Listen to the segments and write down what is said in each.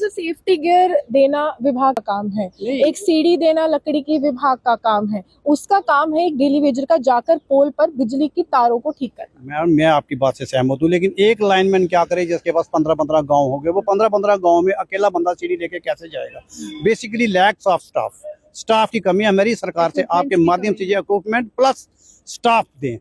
Sir safety gear देना विभाग का काम है, एक सीढ़ी देना लकड़ी की विभाग का काम है, उसका काम है एक डेली वेजर का जाकर पोल पर बिजली की तारों को ठीक करना। मैं आपकी बात से सहमत हूँ, लेकिन एक लाइनमैन क्या करे जिसके पास 15-15 गांव हो गए, वो 15-15 गांव में अकेला बंदा सीढ़ी लेके कैसे जाएगा। बेसिकली लैक्स ऑफ स्टाफ की कमी है। मेरी सरकार से आपके माध्यम से ये इक्विपमेंट प्लस स्टाफ दें।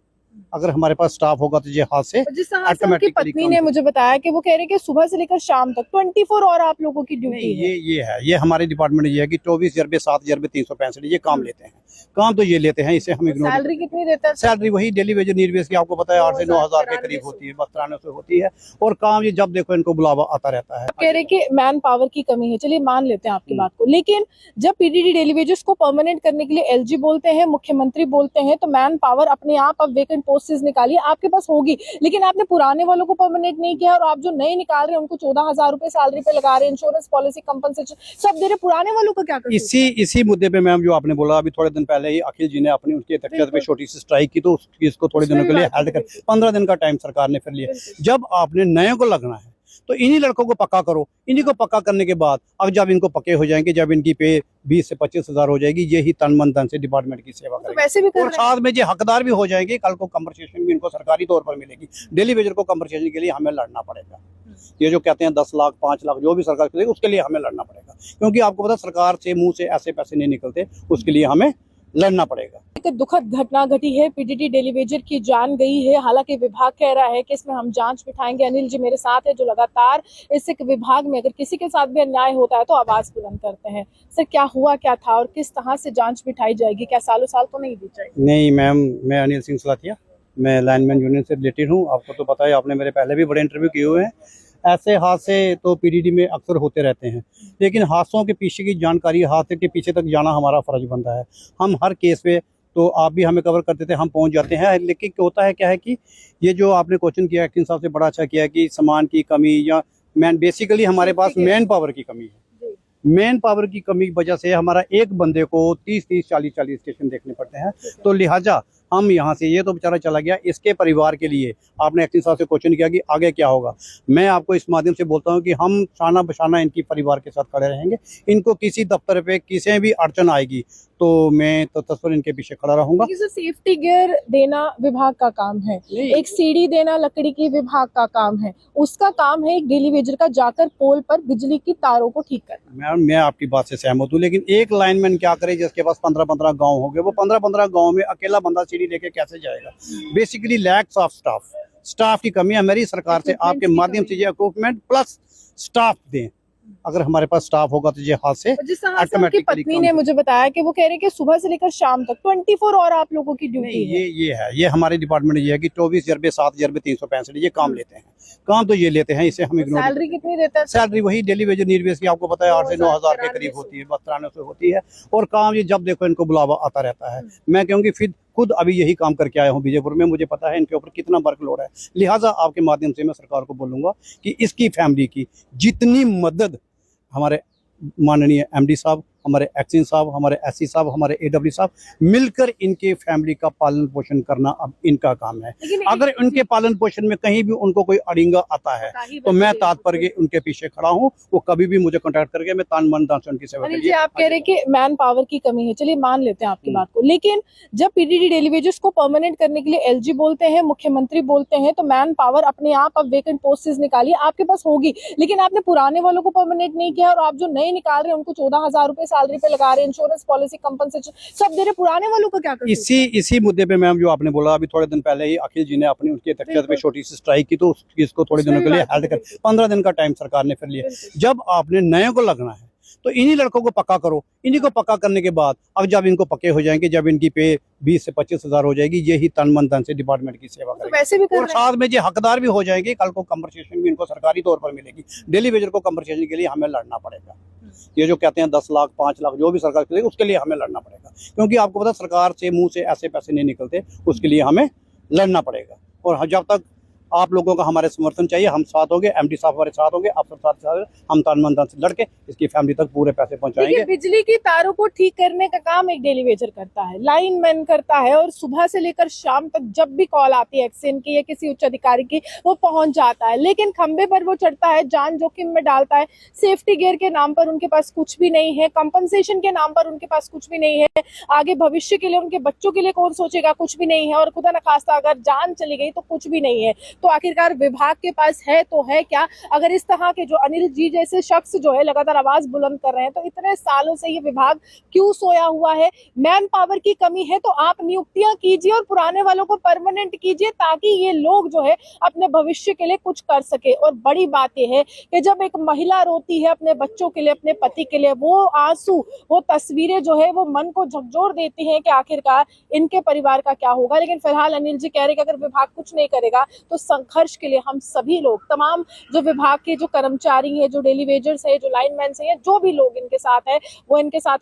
अगर हमारे पास स्टाफ होगा तो ये हाथ से जिस तरह से उनकी पत्नी ने मुझे बताया कि वो कह रहे हैं कि सुबह से लेकर शाम तक 24 और आप लोगों की ड्यूटी है। ये हमारे डिपार्टमेंट ये है कि 24 जरबे 7 जरबे 365 ये काम लेते हैं। काम तो ये लेते हैं, इसे हम इग्नोर। सैलरी कितनी देते हैं? सैलरी वही डेली वेज नीरवेज की आपको पता है 8 से 9 हज़ार के करीब होती है, 93 होती है। और काम ये जब देखो इनको बुलावा आता रहता है। कह रहे कि मैन पावर की कमी है, चलिए मान लेते हैं आपकी बात को, लेकिन जब पीडीडी डेली वेजेस को परमानेंट करने के लिए एलजी बोलते हैं, मुख्यमंत्री बोलते हैं, तो मैन पावर अपने आप अब वेकेंट पोस्टेस निकालिए आपके पास होगी, लेकिन आपने पुराने वालों को परमानेंट नहीं किया और आप जो नए निकाल रहे हैं उनको 14,000 रुपए सैलरी पे लगा रहे हैं, इंश्योरेंस पॉलिसी कंपनसेशन सब दे रहे, पुराने वालों का क्या करें? इसी मुद्दे पे मैम जो आपने बोला, अभी थोड़े दिन पहले ही अखिल जी ने अपनी उनकी तख्तियत पे छोटी सी स्ट्राइक की, तो इसको थोड़े दिनों के लिए हेल्ड कर 15 दिन का टाइम सरकार ने फिर लिया। जब आपने नए को लगना है तो इन्हीं लड़कों को पक्का करो। इन्हीं को पक्का करने के बाद अब जब इनको पक्के हो जाएंगे, जब इनकी पे 20 से 25 हज़ार हो जाएगी, यही तन मन धन से डिपार्टमेंट की सेवा करेंगे। वैसे भी और साथ में जो हकदार भी हो जाएंगे, कल को कंपनसेशन भी इनको सरकारी तौर पर मिलेगी। डेली वेजर को कंपनसेशन के लिए हमें लड़ना पड़ेगा। ये जो कहते हैं 10 लाख 5 लाख जो भी सरकार करेगी उसके लिए हमें लड़ना पड़ेगा, क्योंकि आपको पता सरकार से मुंह से ऐसे पैसे नहीं निकलते, उसके लिए हमें लड़ना पड़ेगा। एक दुखद घटना घटी है, पीडीडी डेली वेजर की जान गई है। हालांकि विभाग कह रहा है कि इसमें हम जांच बिठाएंगे। अनिल जी मेरे साथ है जो लगातार इस विभाग में अगर किसी के साथ भी अन्याय होता है तो आवाज बुलंद करते हैं। सर क्या हुआ क्या था और किस तरह से जांच बिठाई जाएगी? क्या सालों साल तो नहीं दी जाएगी? नहीं मैम, मैं अनिल सिंह सलाथिया, मैं लाइनमैन यूनियन से रिलेटेड हूँ। आपको तो पता है, आपने मेरे पहले भी बड़े इंटरव्यू किए हुए हैं। ऐसे हादसे तो पीडीडी में अक्सर होते रहते हैं, लेकिन हादसों के पीछे की जानकारी, हादसे के पीछे तक जाना हमारा फर्ज बनता है। हम हर केस पे, तो आप भी हमें कवर करते थे, हम पहुंच जाते हैं। लेकिन होता है क्या है कि ये जो आपने क्वेश्चन किया एक्टिंग साहब से बड़ा अच्छा किया कि सामान की कमी या बेसिकली हमारे पास मैन पावर की कमी है। मैन पावर की कमी की वजह से हमारा एक बंदे को 30-30 40-40 स्टेशन देखने पड़ते हैं। तो लिहाजा हम यहाँ से, ये तो बेचारा चला गया, इसके परिवार के लिए आपने एक्टिंग साहब से क्वेश्चन किया कि आगे क्या होगा। मैं आपको इस माध्यम से बोलता हूँ कि हम शाना बशाना इनकी परिवार के साथ खड़े रहेंगे। इनको किसी दफ्तर पे किसी भी अड़चन आएगी तो मैं तो तत्पर इनके पीछे खड़ा रहूंगा। सेफ्टी गियर देना विभाग का काम है, एक सीढ़ी देना लकड़ी की विभाग का काम है, उसका काम है एक डेली वेजर का जाकर पोल पर बिजली की तारों को ठीक करना। मैं आपकी बात से सहमत हूँ, लेकिन एक लाइनमैन क्या करे जिसके पास 15-15 गांव हो गए, वो 15-15 गांव में अकेला बंदा सीढ़ी लेके कैसे जाएगा। बेसिकली लैक्स ऑफ स्टाफ की कमी है। मेरी सरकार से आपके माध्यम से ये इक्विपमेंट प्लस स्टाफ दें। अगर हमारे पास स्टाफ होगा तो ये हाथ से जिस तरह से उनकी पत्नी ने मुझे बताया कि वो कह रहे हैं कि सुबह से लेकर शाम तक 24 और आप लोगों की ड्यूटी है। ये हमारे डिपार्टमेंट ये है कि 24 जरबे 7 जरबे 365 ये काम लेते हैं। काम तो ये लेते हैं, इसे हम इग्नोर। सैलरी कितनी देते हैं? सैलरी वही डेली वेज नीरवेज की आपको पता है 8 से 9 हज़ार के करीब होती है, 93 होती है। और काम ये जब देखो इनको बुलावा आता रहता है। मैं कहूँगी फिर खुद अभी यही काम करके आया हूँ बीजेपुर में, मुझे पता है इनके ऊपर कितना वर्कलोड है। लिहाजा आपके माध्यम से मैं सरकार को बोलूँगा कि इसकी फैमिली की जितनी मदद हमारे माननीय एमडी साहब, हमारे एक्सिन साहब, हमारे एससी साहब, हमारे एडब्ल्यू साहब मिलकर इनके फैमिली का पालन पोषण करना अब इनका काम है। अगर उनके पालन पोषण में कहीं भी उनको कोई अड़िंगा आता है तो मैं तात्पर्य उनके पीछे खड़ा हूँ। वो कभी भी मुझे कांटेक्ट करके मैं तान मन दान से उनकी सेवा करूंगा। आप कह रहे हैं कि मैन पावर की कमी है, चलिए मान लेते हैं आपकी बात को, लेकिन जब पीडीडी डेली वेजेस को परमानेंट करने के लिए एलजी बोलते हैं, मुख्यमंत्री बोलते हैं, तो मैन पावर अपने आप अब वेकेंट पोस्टेस निकालिए आपके पास होगी, लेकिन आपने पुराने वालों को परमानेंट नहीं किया और आप जो नए निकाल रहे हैं उनको 14,000 रुपए सैलरी पे लगा रहे हैं, इंश्योरेंस पॉलिसी कंपनसेशन सब दे रहे, पुराने वालों का क्या करें? इसी मुद्दे पे मैम जो आपने बोला, अभी थोड़े दिन पहले ही अखिल जी ने अपनी उनकी तख्तियत पे छोटी सी स्ट्राइक की, तो इसको थोड़े दिनों के लिए हेल्ड कर 15 दिन का टाइम सरकार ने फिर लिया। जब आपने नए को लगना है तो इन्हीं लड़कों को पक्का करो। इन्हीं को पक्का करने के बाद अब जब इनको पक्के हो जाएंगे, जब इनकी पे 20 से 25 हज़ार हो जाएगी, यही तन मन धन से डिपार्टमेंट की सेवा करेंगे। वैसे भी और साथ में जो हकदार भी हो जाएंगे, कल को कंपनसेशन भी इनको सरकारी तौर पर मिलेगी। डेली वेजर को कंपनसेशन के लिए हमें लड़ना पड़ेगा। ये जो कहते हैं 10 लाख 5 लाख जो भी सरकार करेगी उसके लिए हमें लड़ना पड़ेगा, क्योंकि आपको पता सरकार से मुंह से ऐसे पैसे नहीं निकलते, उसके लिए हमें लड़ना पड़ेगा। और जब तक आप लोगों का हमारे समर्थन चाहिए, हम साथ होंगे, MD साहब हमारे साथ होंगे, अफसर साथ हम तन मन धन से लड़के इसकी फैमिली तक पूरे पैसे पहुंचाएंगे। देखिए, बिजली की तारों को ठीक करने का काम एक डेली वेजर करता है, लाइन मैन करता है, और सुबह से लेकर शाम तक जब भी कॉल आती है एक्सएन की या किसी उच्च अधिकारी की, वो पहुंच जाता है। लेकिन खंबे पर वो चढ़ता है, जान जोखिम में डालता है, सेफ्टी गियर के नाम पर उनके पास कुछ भी नहीं है, कंपनसेशन के नाम पर उनके पास कुछ भी नहीं है, आगे भविष्य के लिए उनके बच्चों के लिए कौन सोचेगा, कुछ भी नहीं है, और खुदा न खास्ता अगर जान चली गई तो कुछ भी नहीं है। तो आखिरकार विभाग के पास है तो है क्या? अगर इस तरह के जो अनिल जी जैसे शख्स जो है लगातार आवाज बुलंद कर रहे हैं, तो इतने सालों से ये विभाग क्यों सोया हुआ है? मैन पावर की कमी है तो आप नियुक्तियां कीजिए और पुराने वालों को परमानेंट कीजिए, ताकि ये लोग जो है अपने भविष्य के लिए कुछ कर सके। और बड़ी बात यह है कि जब एक महिला रोती है अपने बच्चों के लिए, अपने पति के लिए, वो आंसू, वो तस्वीरें जो है वो मन को झकझोर देती हैं कि आखिरकार इनके परिवार का क्या होगा। लेकिन फिलहाल अनिल जी कह रहे कि अगर विभाग कुछ नहीं करेगा तो संघर्ष के लिए हम सभी लोग, तमाम जो विभाग के जो कर्मचारी हैं, जो डेली वेजर्स है, जो लाइनमैन है, जो भी लोग इनके साथ है, वो इनके साथ